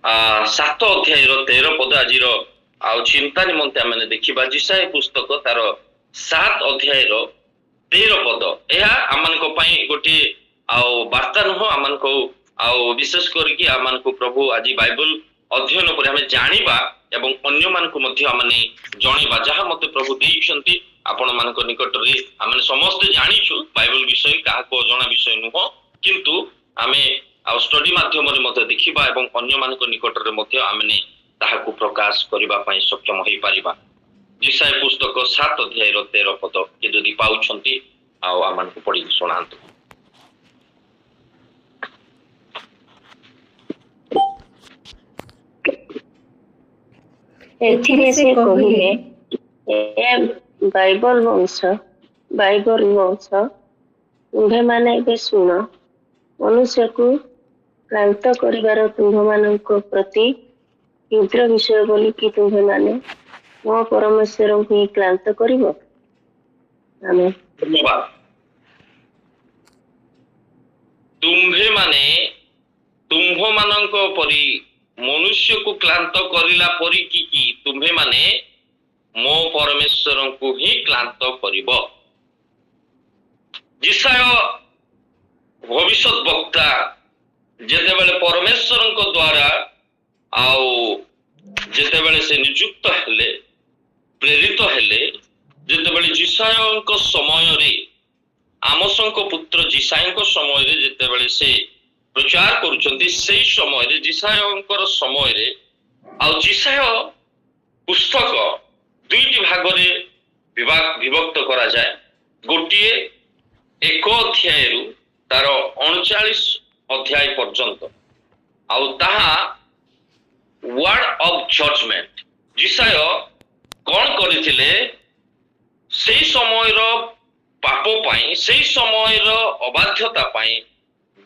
सात अध्याय 13 पद आज चिंता निमंते आम देखा जिसाय पुस्तक तार 7 अध्याय 13 पद यह आम गोटे वार्ता नुह आम विशेष करके आम प्रभु आज बाइबल अध्ययन पर आम जानिबा एवं अन्य मानकु मध्य आमने जणैबा जहाँ मते प्रभु देइछंती आपण मानक निकट रे आमने समस्त जानिछु बाइबल विषय काहाको अजणा विषय नुह किंतु आमे आ स्टडी माध्यम रे मते देखिबा एवं अन्य मानक निकट रे मध्य आमने ताहाको प्रकाश करिबा पई सक्षम होई परिबा। जिसाय पुस्तक 7 अध्याय 13 पद के जदि पाउछंती आ आमानकु पढि सुनांतु। एथिरे से कहिले ए बाइबल वंश तुम्भे माने बे सुन मनुष्य को क्रांत करिवार तुम्भ मानक प्रति युद्ध विषय बोली कि तुम्भे माने मो परमेश्वर को क्रांत करिवो। आमेन। धन्यवाद। तुम्भे माने तुम्भ मानक परी मनुष्य को क्लांत करिला परी कि तुम्भे माने मो परमेश्वर को ही क्लांत करिवो। जिसाय भविष्य वक्ता जेतेबेले परमेश्वर को द्वारा आउ जेतेबेले से नियुक्त हेले प्रेरित हेले जेतेबेले जिसायଙ୍କ समय रे आमोसଙ୍କ पुत्र जिसायଙ୍କ समय रे जेतेबेले से प्रचार करूछंती सेही समय रे जिसायଙ୍କର समय रे आउ जिसाय पुस्तक दुईटी भाग रे विभक्त करा जाए। गोटिए 1 अध्याय रु तार 39 अध्याय पर्यंत आउ ताहा वर्ड ऑफ जजमेंट जिसाय कौन करथिले सेही समय रो पाप पाई सेही समय रो अबाध्यता पाई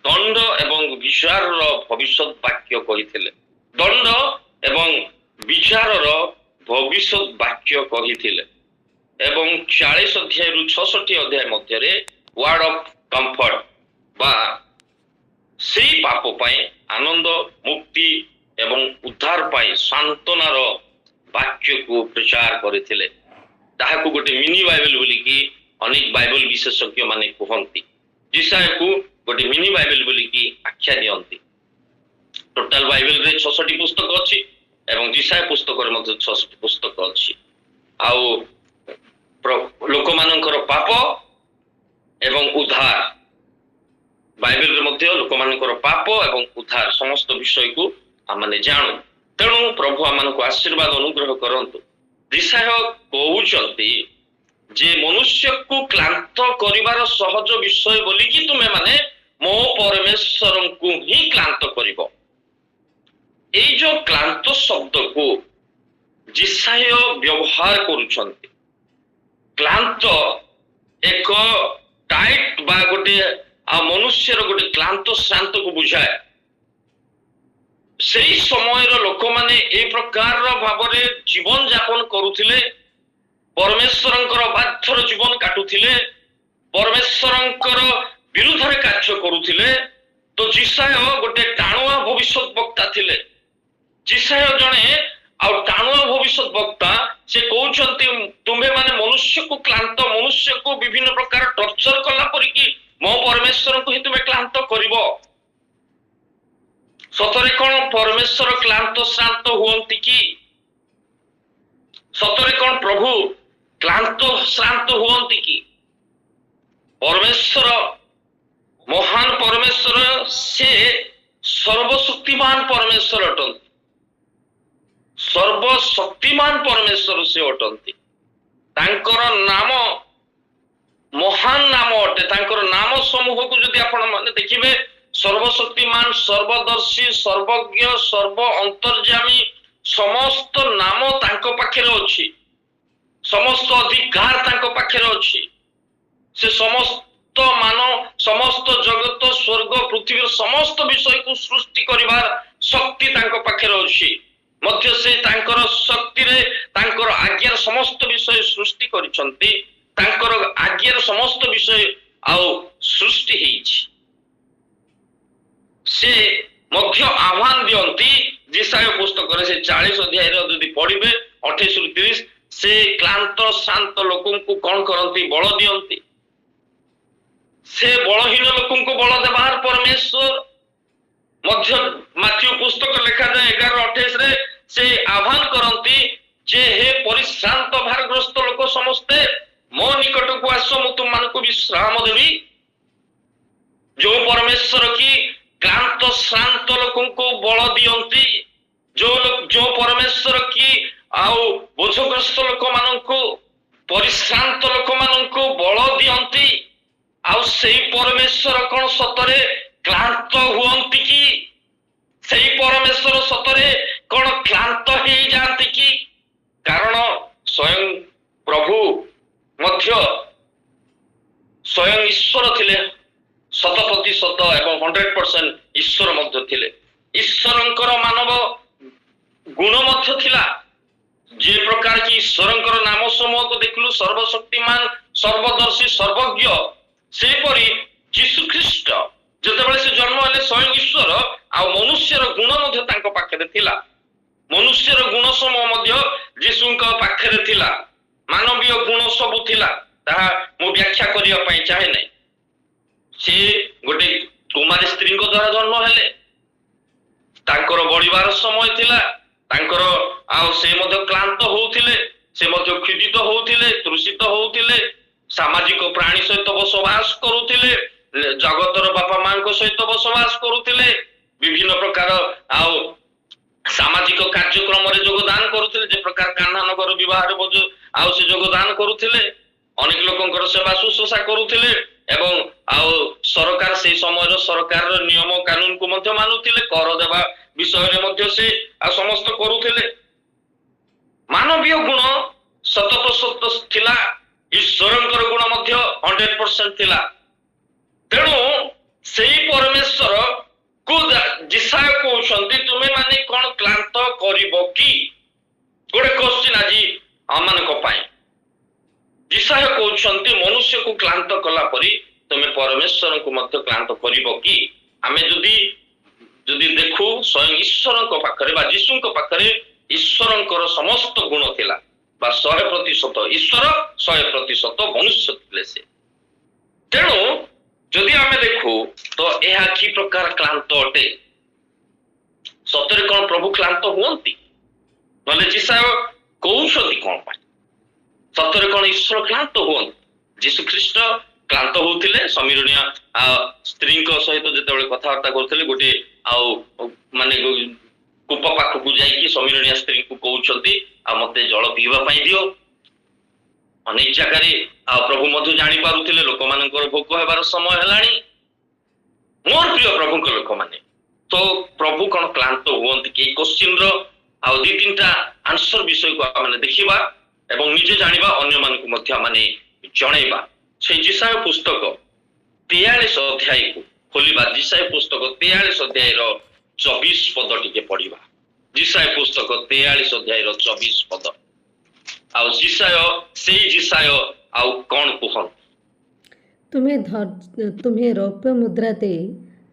दंड एवं विचार रो भविष्य वाक्य कहिथिले। दंड एवं विचार रो भविष्य वाक्य कहिथिले एवं 40 अध्याय रु 66 अध्याय मध्य रे वर्ड ऑफ कंफर्ट बा सेही पाप पाई आनंद मुक्ति एवं उद्धार पाई सांत्वनार वाक्य को प्रचार करथिले। ताहाकु गोटे मिनी बाइबल बोली कि अनेक बाइबल विशेषज्ञ माने कहंती। जिसाय को गोटे मिनी बाइबल बोली कि आख्या दियंती। टोटल बाइबल रे 66 पुस्तक अछि एवं जिसाय पुस्तक रे मध्ये 66 पुस्तक अछि। आउ लोक मानकर पाप एवं उद्धार बाइबल रे मध्ये लोक मानकर पाप एवं उद्धार समस्त विषय को आमने जानू। तेणु प्रभु आमनको आशीर्वाद अनुग्रह करंतु। जिसाय कहउचंती जे मनुष्य को क्लांत करिवार सहज विषय बोली कि तुमे माने मो परमेश्वर को ही क्लांत करिवो। एई जो क्लांत शब्द को जिसाय व्यवहार करूछंती। क्लांत एक टाइट बा गोटे मनुष्यर गोटे क्लांत श्रांत को बुझाए। सेही समय लोक माने ए प्रकार भाव रे जीवन यापन करुथिले परमेश्वरंकर बाध्यर जीवन काटुथिले परमेश्वरंकर विरुद्ध रे कार्य करुथिले। तो जिसाय गोटे टाणुआ भविष्य वक्ता थिले। जिसाय जणे आ टाणुआ भविष्य वक्ता से कहउचंती तुम्हे माने मनुष्य को क्लांत मनुष्य को विभिन्न प्रकार टॉर्चर कला परी कि मो परमेश्वर को ही तुमे क्लांत करिवो। सतरे कौन परमेश्वर क्लांत श्रांत हुअंती कि सतरे कौन प्रभु क्लांत श्रांत हुअंती कि परमेश्वर महान परमेश्वर से सर्वशक्तिमान परमेश्वर अटंती। सर्वशक्तिमान परमेश्वर से अटंती। तांकर नाम महान नाम अटे। तांकर नाम समूह को जदि आपण माने देखिबे सर्वशक्तिमान सर्वदर्शी सर्वज्ञ सर्व अंतर्यामी समस्त नाम तांको पाखरे अछि। समस्त अधिकार तांको पाखरे अछि। से समस्त मानव समस्त जगत स्वर्ग पृथ्वी समस्त विषय को सृष्टि करिवार शक्ति तांको पाखरे अछि। मध्य से तांकर शक्ति रे तांकर आज्ञार समस्त विषय सृष्टि करिसंती। तांकर आज्ञार समस्त विषय आउ सृष्टि हेछि। से मध्य आह्वान दियंती जे जिसाय पुस्तक से 40 अध्याय जदि पढ़िबे 28 रु 30 से क्लांत शांत लोक को कौन करती बल दियंती से बलहीन लोक को बल देवार परमेश्वर मध्य माथ्यू पुस्तक लिखा जाए 11-28 रे से आह्वान करती जे हे परिश्रांत भारग्रस्त लोक समस्ते मो निकट को आस मु तुम मान को विश्राम देवी। जो परमेश्वर की क्लांत श्रांत लोक को बल दियंती जो परमेश्वर की आउ बोझग्रस्त लोक मान को परिश्रांत लोक मान को बल दियंती आउ सेई परमेश्वर कौन सतरे क्लांत हुअंती कि सेई परमेश्वर सतरे कौन क्लांत हो जाती कि कारण स्वयं प्रभु मध्य स्वयं ईश्वर थिले 100% एवं 100% ईश्वर मध्य थिले। ईश्वरंकर मानव गुण मध्य थिला जे प्रकार की ईश्वरंकर नाम समूह को देखलु सर्वशक्तिमान सर्वदर्शी सर्वज्ञ सेपरी यीशु ख्रीष्ट जेतेबेले से जन्म हेले स्वयं ईश्वर आ मनुष्यर गुण मध्य तांको पाखरे थिला। मनुष्यर गुण समूह मध्य यीशुंक पाखरे थिला। मानवीय गुण सब थिला ताहा मु व्याख्या करिया पई चाहे नै। से गोटे कुमारी स्त्री को द्वारा जन्म हेले तांकर बढिबार समय थिला तांकर आ से मध्य क्लांत होउथिले से मध्य क्षुधित होउथिले तृषित होउथिले सामाजिक प्राणी सहित बसवास करुथिले जगतर बापा मां को सहित बसवास करुथिले विभिन्न प्रकार आउ सामाजिक कार्यक्रम रे योगदान करुथिले जे प्रकार कान्हा नगर विवाह रे आउ से योगदान करुथिले अनेक लोकंकर सेवा शुश्रूषा करुथिले एवं आउ सरकार से समय सरकार नियम कानून को मध्य मानुथिले कर देवा विषय रे मध्य से आ समस्त करुथिले। मानवीय गुण 100% थिला ईश्वरंकर गुण मध्य 100% थिला। तेणु सेई परमेश्वर को जिसाय कहउछंती तुमे माने कोन क्लांत करिवो की गोटे क्वेश्चन आज आमान को पाए जिसाय कहउछंती मनुष्य को क्लांत कला परी तुमे परमेश्वर को मध्य क्लांत करिवो की। आमे जदि देखु स्वयं ईश्वरंक पाखरे बा यीशुंक पाखरे ईश्वरंकर समस्त गुण थिला बा 100% ईश्वर 100% मनुष्य थिले से। तेणु जदि आमे देखु तो यह कि प्रकार क्लांत अटे सतरे कौन प्रभु क्लांत हुअंती नले जिसाय कहउछंती कोन पाई सतरे कौन ईश्वर क्लांत हुअंती। यीशु ख्रीष्ट क्लांत होउथिले समीरणिया स्त्री को सहित जेतेबेले कथावार्ता करथिले गोटे आउ माने कूप पाखकु जाई कि समीरणिया स्त्री को कहउछंती आ मते जल पीवा पाई दियो। अनेक जगह प्रभु मधु जानी पारुथिले लोक मानकर भोक हेबार समय हेलाणी। मोर प्रिय प्रभु को लोक माने तो प्रभु कौन क्लांत हुअंती कि क्वेश्चन रो आ दि तीनटा आंसर विषय को माने देखिबा एवं निजे जानिबा अन्य मान को मध्य माने जणैबा। से जिसाय पुस्तक 43 अध्याय को खोलिबा। जिसाय पुस्तक 43 अध्याय रो 24 पद टिके पढिबा। जिसाय पुस्तक 43 अध्याय रो 24 पद आउ जिसाय आउ कौन कहन तुम्हें रौप्य मुद्रा दे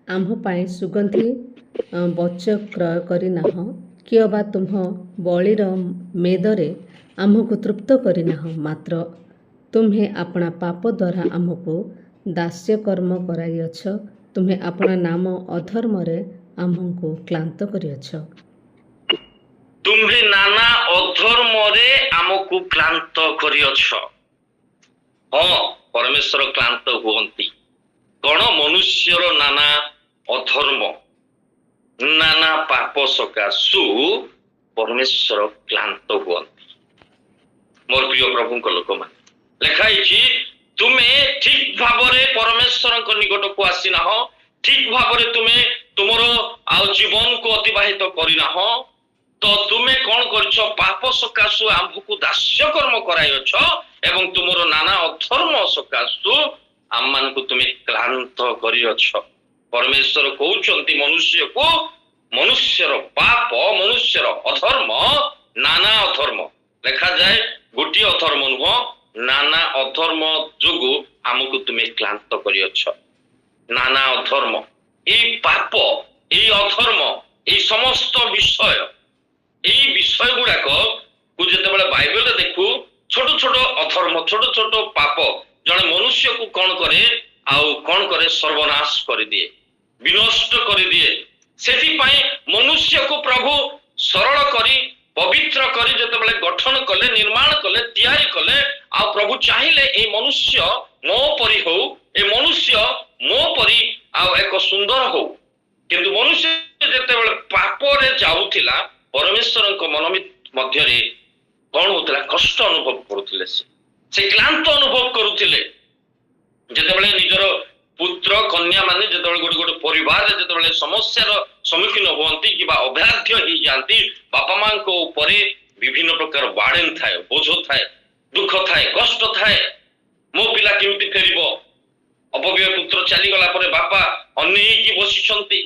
आम्ह पाई सुगंधी बच क्रय करिनाह किय बा तुम बलिर मेदरे आम्हको तृप्त करिनाह मात्र तुम्हें अपना पाप द्वारा आम्हको दास्य कर्म कराइअछ तुम्हें अपना नाम अधर्म रे आम्हको क्लांत करिअछ। तुम्हें नाना अधर्म रे आमको क्लांत करिअछ। हाँ परमेश्वर क्लांत हुअंती कौन मनुष्यर नाना अधर्म नाना पाप सकाशु परमेश्वर क्लांत हुअंती। मोर प्रिय प्रभु को लोक मान लेखाई तुम्हें ठीक भाव परमेश्वर निकट को आसीना ठीक भाव तुम्हें तुमर आउ जीवन को अतिबाहित करना तो तुमे कौन करछ पाप सकाशु आम्भको दास्य कर्म कराइछ एवं तुमर नाना अधर्म सकाशु आम मान को तुमे क्लांत करिछ। परमेश्वर कहउछंती मनुष्य को मनुष्यर पाप मनुष्यर अधर्म नाना अधर्म लिखा जाए गोटी अधर्म नुह नाना अधर्म जोगु आमको तुमे क्लांत करिछ। नाना अधर्म ए पाप ए अधर्म এই সমস্ত বিশ্ব ବିଷୟ, এই বিষয় গুড়াক যেতবে বাইবেল দেখু ছোট ছোট অধর্ম ছোট ছোট পাপ জনে মনুষ্যକୁ କଣ କରେ ଆଉ କଣ କରେ ସର୍ବନାଶ କରିଦିଏ, ବିନଷ୍ଟ କରିଦିଏ। ସେଥିପାଇଁ ମନୁଷ୍ୟକୁ ପ୍ରଭୁ ସରଳ କରି ପବିତ୍ର କରି ଯେତେବେଳେ ଗଠନ କଲେ, ନିର୍ମାଣ କଲେ, ତିଆରି କଲେ, ଆଉ ପ୍ରଭୁ ଚାହିଁଲେ ଏଇ ମନୁଷ୍ୟ ମୋ ପରି ହଉ, ଏ ମନୁଷ୍ୟ ମୋ ପରି ଆଉ ଏକ ସୁନ୍ଦର ହଉ। କିନ୍ତୁ ମନୁଷ୍ୟ ଯେତେବେଳେ ପାପରେ ଯାଉଥିଲା ପରମେଶ୍ୱରଙ୍କ ମନ ମଧ୍ୟରେ କଣ ହଉଥିଲା? କଷ୍ଟ ଅନୁଭବ କରୁଥିଲେ, ସେ କ୍ଳାନ୍ତ ଅନୁଭବ କରୁଥିଲେ। ଯେତେବେଳେ ନିଜର ପୁତ୍ର କନ୍ୟା ମାନେ ଯେତେବେଳେ ଗୋଟେ ଗୋଟେ ପରିବାରରେ ଯେତେବେଳେ ସମସ୍ୟାର ସମ୍ମୁଖୀନ ହୁଅନ୍ତି କିମ୍ବା ଅବାଧ୍ୟ ହେଇଯାଆନ୍ତି, ବାପା ମାଙ୍କ ଉପରେ ବିଭିନ୍ନ ପ୍ରକାର ବାର୍ଡେନ ଥାଏ, ବୋଝ ଥାଏ, ଦୁଃଖ ଥାଏ, କଷ୍ଟ ଥାଏ। ମୋ ପିଲା କେମିତି ଫେରିବ? ଅପବ୍ୟୟ ପୁତ୍ର ଚାଲିଗଲା ପରେ ବାପା ଅନେଇକି ବସିଛନ୍ତି,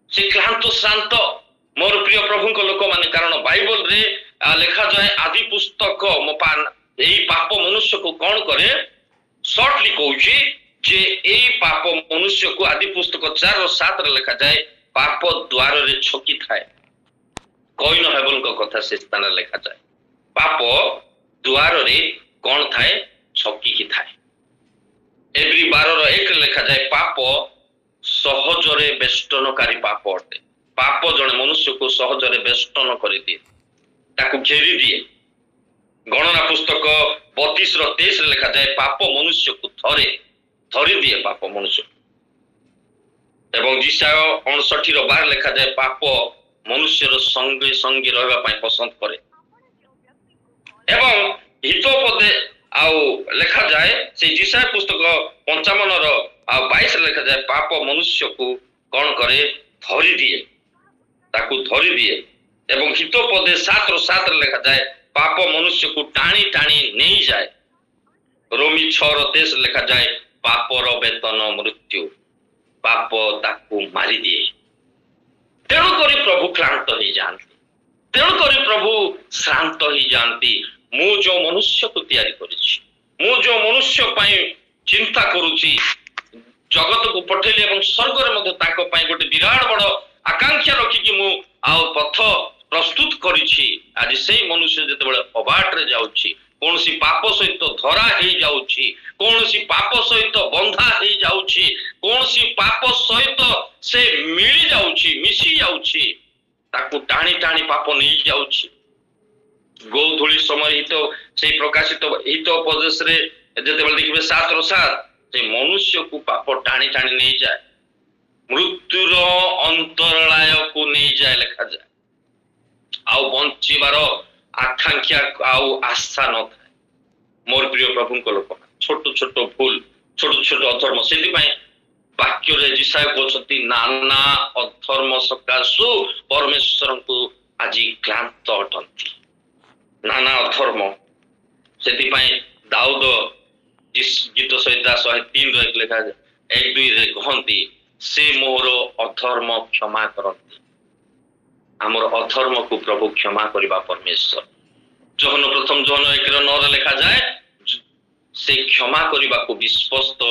ସେ କ୍ଳାନ୍ତ ଶ୍ରାନ୍ତ। ମୋର ପ୍ରିୟ ପ୍ରଭୁଙ୍କ ଲୋକମାନେ, କାରଣ ବାଇବଲରେ ଲେଖାଯାଏ ଆଦି ପୁସ୍ତକ ଏଇ ପାପ ମନୁଷ୍ୟକୁ କଣ କରେ? ସର୍ଟଲି କହୁଛି ଯେ ଏଇ ପାପ ମନୁଷ୍ୟକୁ ଆଦି ପୁସ୍ତକ 4:7 ଲେଖାଯାଏ ପାପ ଦ୍ୱାରରେ ଛକି ଥାଏ। କଇନ ହେବଲଙ୍କ କଥା ସେ ସ୍ଥାନରେ ଲେଖାଯାଏ। ପାପ ଦ୍ୱାରରେ କଣ ଥାଏ? ଛକିକି ଥାଏ। ଏବ୍ରି 12:1 ଲେଖାଯାଏ ପାପ ସହଜରେ ବେଷ୍ଟନକାରୀ ପାପ ଅଟେ। ପାପ ଜଣେ ମନୁଷ୍ୟକୁ ସହଜରେ ବେଷ୍ଟନ କରିଦିଏ, ତାକୁ ଘେରି ଦିଏ। ଗଣନା ପୁସ୍ତକ 32:23 ଲେଖାଯାଏ ପାପ ମନୁଷ୍ୟକୁ ଧରିଦିଏ, ପାପ ମନୁଷ୍ୟ। ଏବଂ ଯିଶାୟ 59:12 ଲେଖାଯାଏ ପାପ ମନୁଷ୍ୟର ସଙ୍ଗେ ସଙ୍ଗେ ରହିବା ପାଇଁ ପସନ୍ଦ କରେ। ଏବଂ ହିତୋପଦେ ଆଉ ଲେଖାଯାଏ ସେଇ ଯିଶାୟ ପୁସ୍ତକ 55:22 ଲେଖାଯାଏ ପାପ ମନୁଷ୍ୟକୁ କଣ କରେ? ଧରିଦିଏ, ତାକୁ ଧରିଦିଏ। ଏବଂ ହିତୋପଦେ 7:7 ଲେଖାଯାଏ ପାପ ମନୁଷ୍ୟକୁ ଟାଣି ଟାଣି ନେଇଯାଏ। ରୋମୀ 6:23 ଲେଖାଯାଏ ପାପର ବେତନ ମୃତ୍ୟୁ, ପାପ ତାକୁ ମାରିଦିଏ। ତେଣୁକରି ପ୍ରଭୁ କ୍ଳାନ୍ତ ହେଇଯାଆନ୍ତି, ତେଣୁକରି ପ୍ରଭୁ ଶ୍ରାନ୍ତ ହେଇଯାଆନ୍ତି। ମୁଁ ଯୋଉ ମନୁଷ୍ୟକୁ ତିଆରି କରିଛି, ମୁଁ ଯୋଉ ମନୁଷ୍ୟ ପାଇଁ ଚିନ୍ତା କରୁଛି, ଜଗତକୁ ପଠେଇଲି ଏବଂ ସ୍ୱର୍ଗରେ ମଧ୍ୟ ତାଙ୍କ ପାଇଁ ଗୋଟେ ବିରାଟ ବଡ ଆକାଂକ୍ଷା ରଖିକି ମୁଁ ଆଉ ପଥ ପ୍ରସ୍ତୁତ କରିଛି। ଆଜି ସେଇ ମନୁଷ୍ୟ ଯେତେବେଳେ ଅବାଟରେ ଯାଉଛି, କୌଣସି ପାପ ସହିତ ଧରା ହେଇଯାଉଛି, କୌଣସି ପାପ ସହିତ ବନ୍ଧା ହେଇଯାଉଛି, କୌଣସି ପାପ ସହିତ ସେ ମିଳି ଯାଉଛି, ମିଶି ଯାଉଛି, ତାକୁ ଟାଣି ଟାଣି ପାପ ନେଇଯାଉଛି। ଗୋଧୂଳି ସମୟ ସେଇ ପ୍ରକାଶିତ ହିତୋପଦେଶରେ ଯେତେବେଳେ ଦେଖିବେ 7:7 ସେ ମନୁଷ୍ୟକୁ ପାପ ଟାଣି ଟାଣି ନେଇଯାଏ, ମୃତ୍ୟୁର ଅନ୍ତରାଳୟକୁ ନେଇଯାଏ ଲେଖାଯାଏ। ଆଉ ବଞ୍ଚିବାର ଆକାଂକ୍ଷା ଆଉ ଆଶା ନଥାଏ। ମୋର ପ୍ରିୟ ପ୍ରଭୁଙ୍କ ଲୋକ, ଛୋଟ ଛୋଟ ଭୁଲ, ଛୋଟ ଛୋଟ ଅଧର୍ମ, ସେଥିପାଇଁ ବାକ୍ୟରେ ଯିଶାୟ କହୁଛନ୍ତି ନାନା ଅଧର୍ମ ସକାଶୁ ପରମେଶ୍ୱରଙ୍କୁ ଆଜି କ୍ଳାନ୍ତ ଅଟନ୍ତି। ନାନା ଅଧର୍ମ, ସେଥିପାଇଁ ଦାଉଦ ଗୀତ ସଂହିତା 103 ଲେଖାଯାଏ 1-2ରେ କହନ୍ତି ସେ ମୋର ଅଧର୍ମ କ୍ଷମା କରନ୍ତି। ଆମର ଅଧର୍ମକୁ ପ୍ରଭୁ କ୍ଷମା କରିବା ପରମେଶ୍ୱର। ଯୋହନ 1:9 ଲେଖାଯାଏ ସେ କ୍ଷମା କରିବାକୁ ବିଶ୍ୱସ୍ତ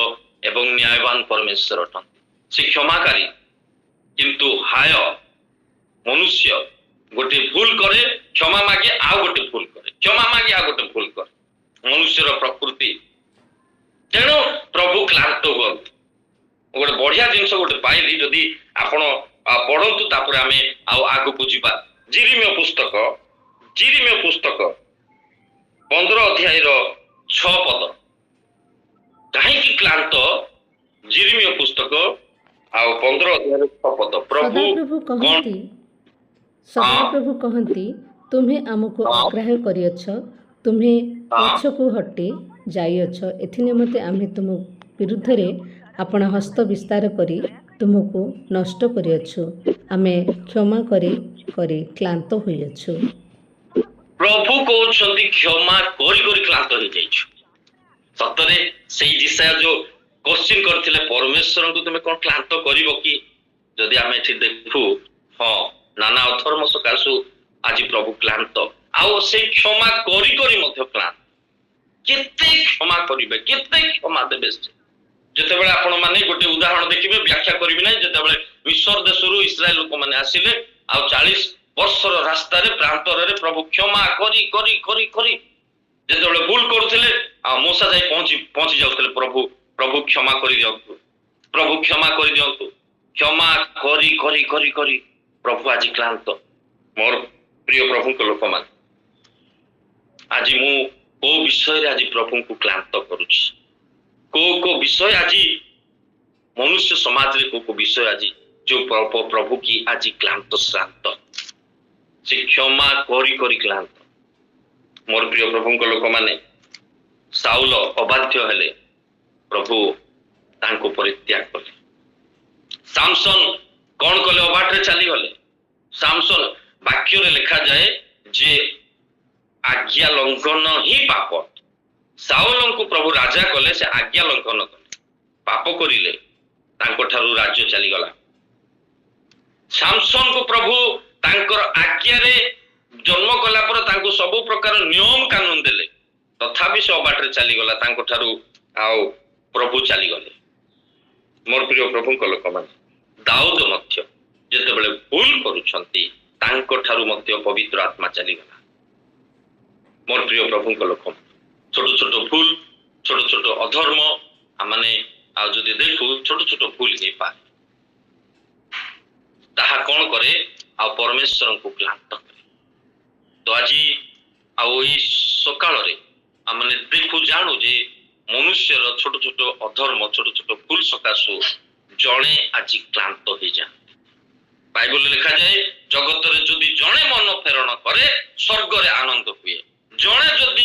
ଏବଂ ନ୍ୟାୟବାନ ପରମେଶ୍ୱର ଅଟନ୍ତି। ସେ କ୍ଷମାକାରୀ। କିନ୍ତୁ ହାୟ ମନୁଷ୍ୟ ଗୋଟେ ଭୁଲ କରେ, କ୍ଷମା ମାଗେ, ଆଉ ଗୋଟେ ଭୁଲ କରେ, କ୍ଷମା ମାଗେ, ଆଉ ଗୋଟେ ଭୁଲ କରେ, ମନୁଷ୍ୟର ପ୍ରକୃତି। ତେଣୁ ପ୍ରଭୁ କ୍ଳାନ୍ତ ହୁଅନ୍ତି। ଗୋଟେ ବଢିଆ ଜିନିଷ ଗୋଟେ ପାଇଲି, ଯଦି ଆପଣ ପଢନ୍ତୁ, ତାପରେ ଆମେ ଆଉ ଆଗକୁ ଯିବା। ଜିରିମିୟ ପୁସ୍ତକ 15:6 କାହିଁକି କ୍ଳାନ୍ତ? ଜିରିମିୟ ପୁସ୍ତକ ଆଉ 15:6 ସଦାପ୍ରଭୁ କହନ୍ତି ତୁମ୍ଭେ ଆମକୁ ଅଗ୍ରାହ୍ୟ କରିଅଛ, ତୁମ୍ଭେ ପଛକୁ ହଟି ଯାଇଅଛ, ଏଥିନିମନ୍ତେ ଆମ୍ଭେ ତୁମ ବିରୁଦ୍ଧରେ ଆପଣ ହସ୍ତ ବିସ୍ତାର କରି ତୁମକୁ ନଷ୍ଟ କରିଅଛୁ, ଆମେ କ୍ଷମା କରି କରି କ୍ଳାନ୍ତ ହୋଇଅଛୁ। ପ୍ରଭୁ କହୁଛନ୍ତି କ୍ଷମା କରି କରି କ୍ଳାନ୍ତ ହେଇଯାଇଛୁ। ସତରେ ସେଇ ଯିଶାୟ ଯୋଉ କୋଶ୍ଚିନ୍ କରିଥିଲେ ପରମେଶ୍ୱରଙ୍କୁ ତୁମେ କଣ କ୍ଳାନ୍ତ କରିବ କି? ଯଦି ଆମେ ଏଠି ଦେଖୁ, ହଁ, ନାନା ଅଧର୍ମ ସକାଶୁ ଆଜି ପ୍ରଭୁ କ୍ଳାନ୍ତ, ଆଉ ସେଇ କ୍ଷମା କରି କରି ମଧ୍ୟ କ୍ଳାନ୍ତ। କେତେ କ୍ଷମା କରିବେ, କେତେ କ୍ଷମା ଦେବେ? ଯେତେବେଳେ ଆପଣ ମାନେ ଗୋଟେ ଉଦାହରଣ ଦେଖିବେ, ବ୍ୟାଖ୍ୟା କରିବି ନାହିଁ, ଯେତେବେଳେ ମିଶର ଦେଶରୁ ଇସ୍ରାଏଲ ଲୋକମାନେ ଆସିଲେ ଆଉ 40 ବର୍ଷର ରାସ୍ତାରେ ପ୍ରାନ୍ତରରେ ପ୍ରଭୁ କ୍ଷମା କରି କରି କରି କରି ଯେତେବେଳେ ଭୁଲ କରୁଥିଲେ ଆଉ ମୂଷା ଯାଇ ପହଞ୍ଚି ଯାଉଥିଲେ, ପ୍ରଭୁ ପ୍ରଭୁ କ୍ଷମା କରିଦିଅନ୍ତୁ, ପ୍ରଭୁ କ୍ଷମା କରିଦିଅନ୍ତୁ। କ୍ଷମା କରି କରି କରି କରି ପ୍ରଭୁ ଆଜି କ୍ଳାନ୍ତ। ମୋର ପ୍ରିୟ ପ୍ରଭୁଙ୍କ ଲୋକମାନେ, ଆଜି ମୁଁ କୋଉ ବିଷୟରେ ଆଜି ପ୍ରଭୁଙ୍କୁ କ୍ଳାନ୍ତ କରୁଛି? କୋଉ ବିଷୟ ଆଜି ମନୁଷ୍ୟ ସମାଜରେ କୋଉ ବିଷୟ ଆଜି ଯୋଉ ପ୍ରଭୁ କି ଆଜି କ୍ଳାନ୍ତ ଶ୍ରାନ୍ତ, ସେ କ୍ଷମା କରି କରି କ୍ଳାନ୍ତ। ମୋର ପ୍ରିୟ ପ୍ରଭୁଙ୍କ ଲୋକମାନେ, ସାଉଲ ଅବାଧ୍ୟ ହେଲେ, ପ୍ରଭୁ ତାଙ୍କୁ ପରିତ୍ୟାଗ କଲେ। ସାମସନ କଣ କଲେ? ଅବାଟରେ ଚାଲିଗଲେ। ସାମସନ ବାକ୍ୟରେ ଲେଖାଯାଏ ଯେ ଆଜ୍ଞା ଲଙ୍ଘନ ହିଁ ପାପ। ସାଉଲଙ୍କୁ ପ୍ରଭୁ ରାଜା କଲେ, ସେ ଆଜ୍ଞା ଲଙ୍ଘନ କଲେ, ପାପ କରିଲେ, ତାଙ୍କ ଠାରୁ ରାଜ୍ୟ ଚାଲିଗଲା। ସାମସନକୁ ପ୍ରଭୁ ତାଙ୍କର ଆଜ୍ଞାରେ ଜନ୍ମ କଲା ପରେ ତାଙ୍କୁ ସବୁ ପ୍ରକାର ନିୟମ କାନୁନ ଦେଲେ, ତଥାପି ସେ ଅବାଟରେ ଚାଲିଗଲା, ତାଙ୍କ ଠାରୁ ଆଉ ପ୍ରଭୁ ଚାଲିଗଲେ। ମୋର ପ୍ରିୟ ପ୍ରଭୁଙ୍କ ଲୋକମାନେ, ଦାଉଦ ମଧ୍ୟ ଯେତେବେଳେ ଭୁଲ କରୁଛନ୍ତି, ତାଙ୍କ ଠାରୁ ମଧ୍ୟ ପବିତ୍ର ଆତ୍ମା ଚାଲିଗଲା। ମୋର ପ୍ରିୟ ପ୍ରଭୁଙ୍କ ଲୋକ, ଛୋଟ ଛୋଟ ଭୁଲ, ଛୋଟ ଛୋଟ ଅଧର୍ମ ଆମେ ଆଉ ଯଦି ଦେଖୁ, ଛୋଟ ଛୋଟ ଭୁଲ ହେଇପାରେ, ତାହା କଣ କରେ? ଆଉ ପରମେଶ୍ୱରଙ୍କୁ କ୍ଳାନ୍ତ କରେ। ତ ଆଜି ଆଉ ଏଇ ସକାଳରେ ଆମେ ଦେଖୁ, ଜାଣୁ ଯେ ମନୁଷ୍ୟର ଛୋଟ ଛୋଟ ଅଧର୍ମ, ଛୋଟ ଛୋଟ ଭୁଲ ସକାଶୁ ଜଣେ ଆଜି କ୍ଳାନ୍ତ ହେଇଯାଆନ୍ତି। ବାଇବଲରେ ଲେଖାଯାଏ, ଜଗତରେ ଯଦି ଜଣେ ମନ ଫେରଣ କରେ, ସ୍ୱର୍ଗରେ ଆନନ୍ଦ ହୁଏ। ଜଣେ ଯଦି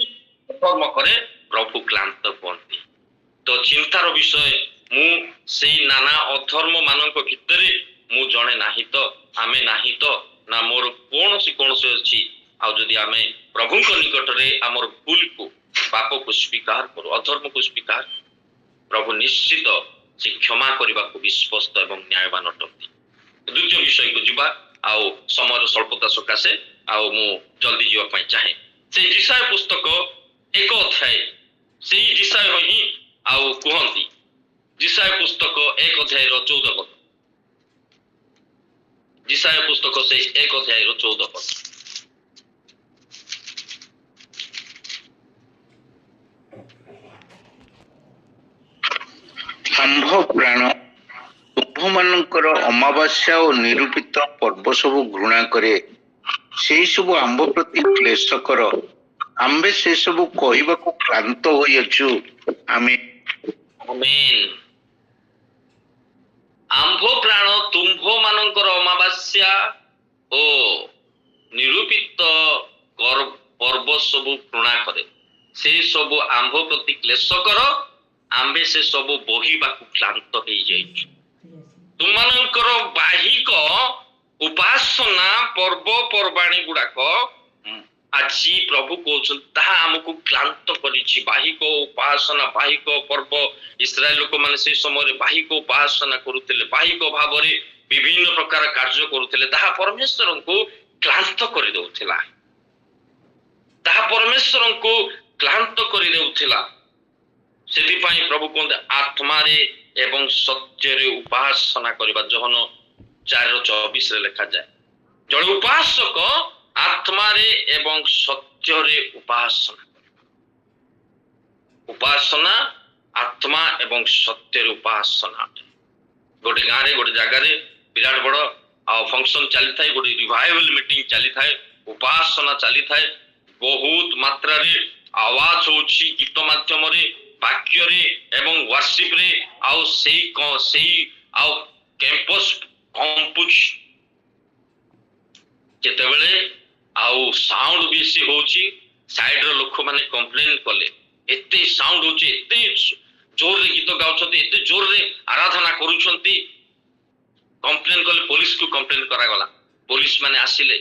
କର୍ମ କରେ, ପ୍ରଭୁ କ୍ଳାନ୍ତ ହୁଅନ୍ତି। ତ ଚିନ୍ତାର ବିଷୟ, ମୁଁ ସେଇ ନାନା ଅଧର୍ମ ମାନଙ୍କ ଭିତରେ ମୁଁ ଜଣେ ନାହିଁ ତ, ଆମେ ନାହିଁ ତ, ନା ମୋର କୌଣସି ଅଛି? ଆଉ ଯଦି ଆମେ ପ୍ରଭୁଙ୍କ ନିକଟରେ ଆମର ଭୁଲକୁ, ପାପକୁ ସ୍ୱୀକାର କରୁ, ଅଧର୍ମକୁ ସ୍ୱୀକାର କରୁ, ପ୍ରଭୁ ନିଶ୍ଚିତ ସେ କ୍ଷମା କରିବାକୁ ବିଶ୍ୱସ୍ତ ଏବଂ ନ୍ୟାୟବାନ ଅଟନ୍ତି। ଦ୍ୱିତୀୟ ବିଷୟକୁ ଯିବା, ଆଉ ସମୟର ସ୍ୱଳ୍ପତା ସକାଶେ ଆଉ ମୁଁ ଜଲ୍ଦି ଯିବା ପାଇଁ ଚାହେଁ। ସେଇ ଯିଶାୟ ପୁସ୍ତକ 1 ଅଧ୍ୟାୟ, ସେଇ ଯିଶାୟ ହିଁ ଆଉ କୁହନ୍ତି, ଯିଶାୟ ପୁସ୍ତକ 1 ଅଧ୍ୟାୟର 14 ପଦ। ଯିଶାୟ ପୁସ୍ତକ ସେଇ 1 ଅଧ୍ୟାୟର 14 ପଦ। ଆମ୍ଭ ପ୍ରାଣ ତୁମ୍ଭମାନଙ୍କର ଅମାବାସ୍ୟା ଓ ନିରୂପିତ ପର୍ବ ସବୁ ଘୃଣା କରେ। ସେଇ ସବୁ ଆମ୍ଭ ପ୍ରତି କ୍ଲେଶ କର, ଆମ୍ଭେ ସେ ସବୁ କହିବାକୁ କ୍ଳାନ୍ତ ହୋଇଅଛୁ। ଆମେନ୍। ଆମେନ୍। ଆମ୍ଭ ପ୍ରାଣ ତୁମ୍ଭ ମାନଙ୍କର ଅମାବାସ୍ୟା ଓ ନିରୂପିତ ପର୍ବ ସବୁ ଘୃଣା କରେ, ସେ ସବୁ ଆମ୍ଭ ପ୍ରତି କ୍ଲେଶ କର, ଆମ୍ଭେ ସେ ସବୁ ବହିବାକୁ କ୍ଳାନ୍ତ ହେଇଯାଇଛୁ। ତୁମମାନଙ୍କର ବାହିକ ଉପାସନା ପର୍ବପର୍ବାଣୀ ଗୁଡାକ ଆଜି ପ୍ରଭୁ କହୁଛନ୍ତି, ତାହା ଆମକୁ କ୍ଳାନ୍ତ କରିଛି। ବାହିକ ଉପାସନା, ବାହିକ ପର୍ବ, ଇସ୍ରାଏଲ ଲୋକମାନେ ସେ ସମୟରେ ବାହିକ ଉପାସନା କରୁଥିଲେ, ବାହିକ ଭାବରେ ବିଭିନ୍ନ ପ୍ରକାର କାର୍ଯ୍ୟ କରୁଥିଲେ, ତାହା ପରମେଶ୍ୱରଙ୍କୁ କ୍ଳାନ୍ତ କରିଦେଉଥିଲା, ତାହା ପରମେଶ୍ୱରଙ୍କୁ କ୍ଳାନ୍ତ କରିଦେଉଥିଲା। ସେଥିପାଇଁ ପ୍ରଭୁ କୁହନ୍ତି, ଆତ୍ମାରେ ଏବଂ ସତ୍ୟରେ ଉପାସନା କରିବା। ଯୋହନ 4:24 ଲେଖାଯାଏ, ଜଣେ ଉପାସକ ଆତ୍ମାରେ ଏବଂ ସତ୍ୟରେ ଉପାସନା କରିବା। ଉପାସନା ଆତ୍ମା ଏବଂ ସତ୍ୟରେ ଉପାସନା। ଗୋଟେ ଗାଁରେ, ଗୋଟେ ଜାଗାରେ ବିରାଟ ବଡ ଆଉ ଫଙ୍କସନ ଚାଲିଥାଏ, ଗୋଟେ ରିଭାଇଭାଲ ମିଟିଂ ଚାଲିଥାଏ, ଉପାସନା ଚାଲିଥାଏ, ବହୁତ ମାତ୍ରାରେ ଆୱାଜ ହଉଛି ଗୀତ ମାଧ୍ୟମରେ, ବାକ୍ୟରେ ଏବଂ ୱାର୍ସିପରେ, ଆଉ ସେଇ ଆଉ କ୍ୟାମ୍ପସ କମ୍ପୁଛି। ଯେତେବେଳେ ଆଉ ସାଉଣ୍ଡ ବେଶୀ ହଉଛି, ସାଇଡର ଲୋକମାନେ କମ୍ପ୍ଲେନ କଲେ, ଏତେ ସାଉଣ୍ଡ ହଉଛି, ଏତେ ଜୋରରେ ଗୀତ ଗାଉଛନ୍ତି, ଏତେ ଜୋରରେ ଆରାଧନା କରୁଛନ୍ତି, କମ୍ପ୍ଲେନ କଲେ। ପୋଲିସକୁ କମ୍ପ୍ଲେନ କରାଗଲା। ପୋଲିସ ମାନେ ଆସିଲେ,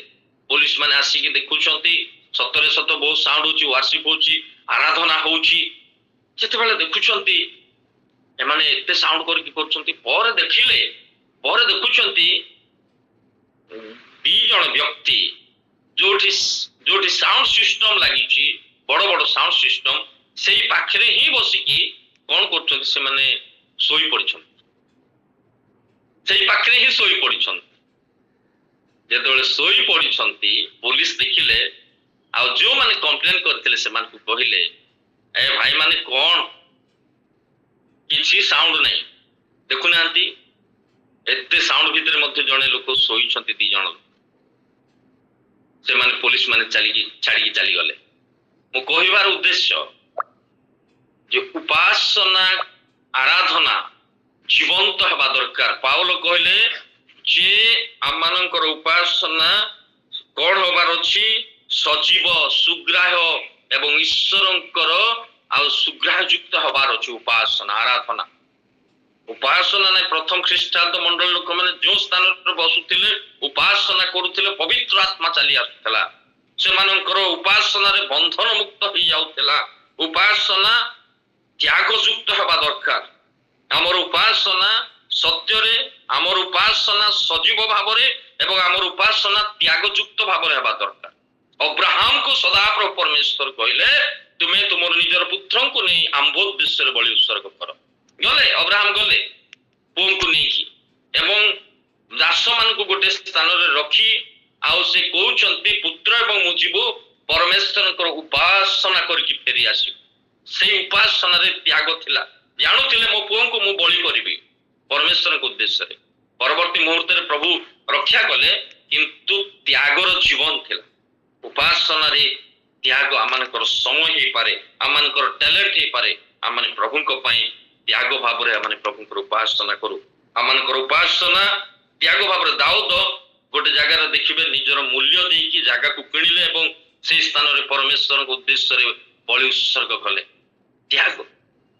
ପୋଲିସ ମାନେ ଆସିକି ଦେଖୁଛନ୍ତି, ସତରେ ସତ ବହୁତ ସାଉଣ୍ଡ ହଉଛି, ୱାର୍ସିପ ହଉଛି, ଆରାଧନା ହଉଛି। ଯେତେବେଳେ ଦେଖୁଛନ୍ତି ଏମାନେ ଏତେ ସାଉଣ୍ଡ କରିକି କରୁଛନ୍ତି, ପରେ ଦେଖୁଛନ୍ତି 2 ଜଣ ବ୍ୟକ୍ତି, ଯୋଉଠି ସାଉଣ୍ଡ ସିଷ୍ଟମ ଲାଗିଛି, ବଡ ବଡ ସାଉଣ୍ଡ ସିଷ୍ଟମ, ସେଇ ପାଖରେ ହିଁ ବସିକି କଣ କରୁଛନ୍ତି, ସେମାନେ ଶୋଇ ପଡିଛନ୍ତି, ସେଇ ପାଖରେ ହିଁ ଶୋଇ ପଡିଛନ୍ତି। ଯେତେବେଳେ ଶୋଇ ପଡ଼ିଛନ୍ତି ପୋଲିସ ଦେଖିଲେ ଆଉ ଯେଉଁମାନେ କମ୍ପ୍ଲେନ କରିଥିଲେ ସେମାନଙ୍କୁ କହିଲେ ଏ ଭାଇମାନେ କ'ଣ କିଛି ସାଉଣ୍ଡ ନାହିଁ ଦେଖୁନାହାନ୍ତି ଏତେ ସାଉଣ୍ଡ ଭିତରେ ମଧ୍ୟ ଜଣେ ଲୋକ ଶୋଇଛନ୍ତି 2 ଜଣ ସେମାନେ ପୋଲିସ ମାନେ ଛାଡ଼ିକି ଚାଲିଗଲେ। ମୁଁ କହିବାର ଉଦ୍ଦେଶ୍ୟ ଯେ ଉପାସନା ଆରାଧନା ଜୀବନ୍ତ ହେବା ଦରକାର। ପାଉଲ କହିଲେ ଯେ ଆମମାନଙ୍କର ଉପାସନା କ'ଣ ହବାର ଅଛି ସଜୀବ ସୁଗ୍ରାହ୍ୟ ଏବଂ ଈଶ୍ୱରଙ୍କର ଆଉ ସୁଗ୍ରାହ୍ୟ ଯୁକ୍ତ ହବାର ଅଛି ଉପାସନା ଆରାଧନା। ଉପାସନା ନାହିଁ ପ୍ରଥମ ଖ୍ରୀଷ୍ଟାବ୍ଦ ମଣ୍ଡଳ ଲୋକମାନେ ଯେଉଁ ସ୍ଥାନରେ ବସୁଥିଲେ ଉପାସନା କରୁଥିଲେ ପବିତ୍ର ଆତ୍ମା ଚାଲି ଆସୁଥିଲା ସେମାନଙ୍କର ଉପାସନାରେ ବନ୍ଧନ ମୁକ୍ତ ହେଇଯାଉଥିଲା। ଉପାସନା ତ୍ୟାଗଯୁକ୍ତ ହେବା ଦରକାର। ଆମର ଉପାସନା ସତ୍ୟରେ ଆମର ଉପାସନା ସଜୀବ ଭାବରେ ଏବଂ ଆମର ଉପାସନା ତ୍ୟାଗଯୁକ୍ତ ଭାବରେ ହେବା ଦରକାର। ଅବ୍ରାହମକୁ ସଦାପ୍ରଭୁ ପରମେଶ୍ୱର କହିଲେ ତୁମେ ତୁମର ନିଜର ପୁତ୍ରଙ୍କୁ ନେଇ ଆମ୍ଭ ଉଦ୍ଦେଶ୍ୟରେ ବଳି ଉତ୍ସର୍ଗ କର। ଗଲେ ଅବ୍ରାହମ ଗଲେ ପୁଅଙ୍କୁ ନେଇକି ଏବଂ ଦାସମାନଙ୍କୁ ଗୋଟେ ସ୍ଥାନରେ ରଖି ଆଉ ସେ କହୁଛନ୍ତି ପୁତ୍ର ଏବଂ ମୁଁ ଯିବୁ ପରମେଶ୍ୱରଙ୍କର ଉପାସନା କରିକି ଫେରି ଆସିବୁ। ସେଇ ଉପାସନାରେ ତ୍ୟାଗ ଥିଲା। ଜାଣୁଥିଲେ ମୋ ପୁଅଙ୍କୁ ମୁଁ ବଳି କରିବି ପରମେଶ୍ୱରଙ୍କ ଉଦ୍ଦେଶ୍ୟରେ। ପରବର୍ତ୍ତୀ ମୁହୂର୍ତ୍ତରେ ପ୍ରଭୁ ରକ୍ଷା କଲେ କିନ୍ତୁ ତ୍ୟାଗର ଜୀବନ ଥିଲା। ଉପାସନାରେ ତ୍ୟାଗ ଆମମାନଙ୍କର ସମୟ ହେଇପାରେ ଆମମାନଙ୍କର ଟ୍ୟାଲେଣ୍ଟ ହେଇପାରେ ଆମମାନେ ପ୍ରଭୁଙ୍କ ପାଇଁ ତ୍ୟାଗ ଭାବରେ ଆମେ ପ୍ରଭୁଙ୍କର ଉପାସନା କରୁ। ଆମମାନଙ୍କର ଉପାସନା ତ୍ୟାଗ ଭାବରେ ଦାଉଦ ଗୋଟେ ଜାଗାରେ ଦେଖିବେ ନିଜର ମୂଲ୍ୟ ଦେଇକି ଜାଗାକୁ କିଣିଲେ ଏବଂ ସେଇ ସ୍ଥାନରେ ପରମେଶ୍ୱରଙ୍କ ଉଦ୍ଦେଶ୍ୟରେ ବଳି ଉତ୍ସର୍ଗ କଲେ। ତ୍ୟାଗ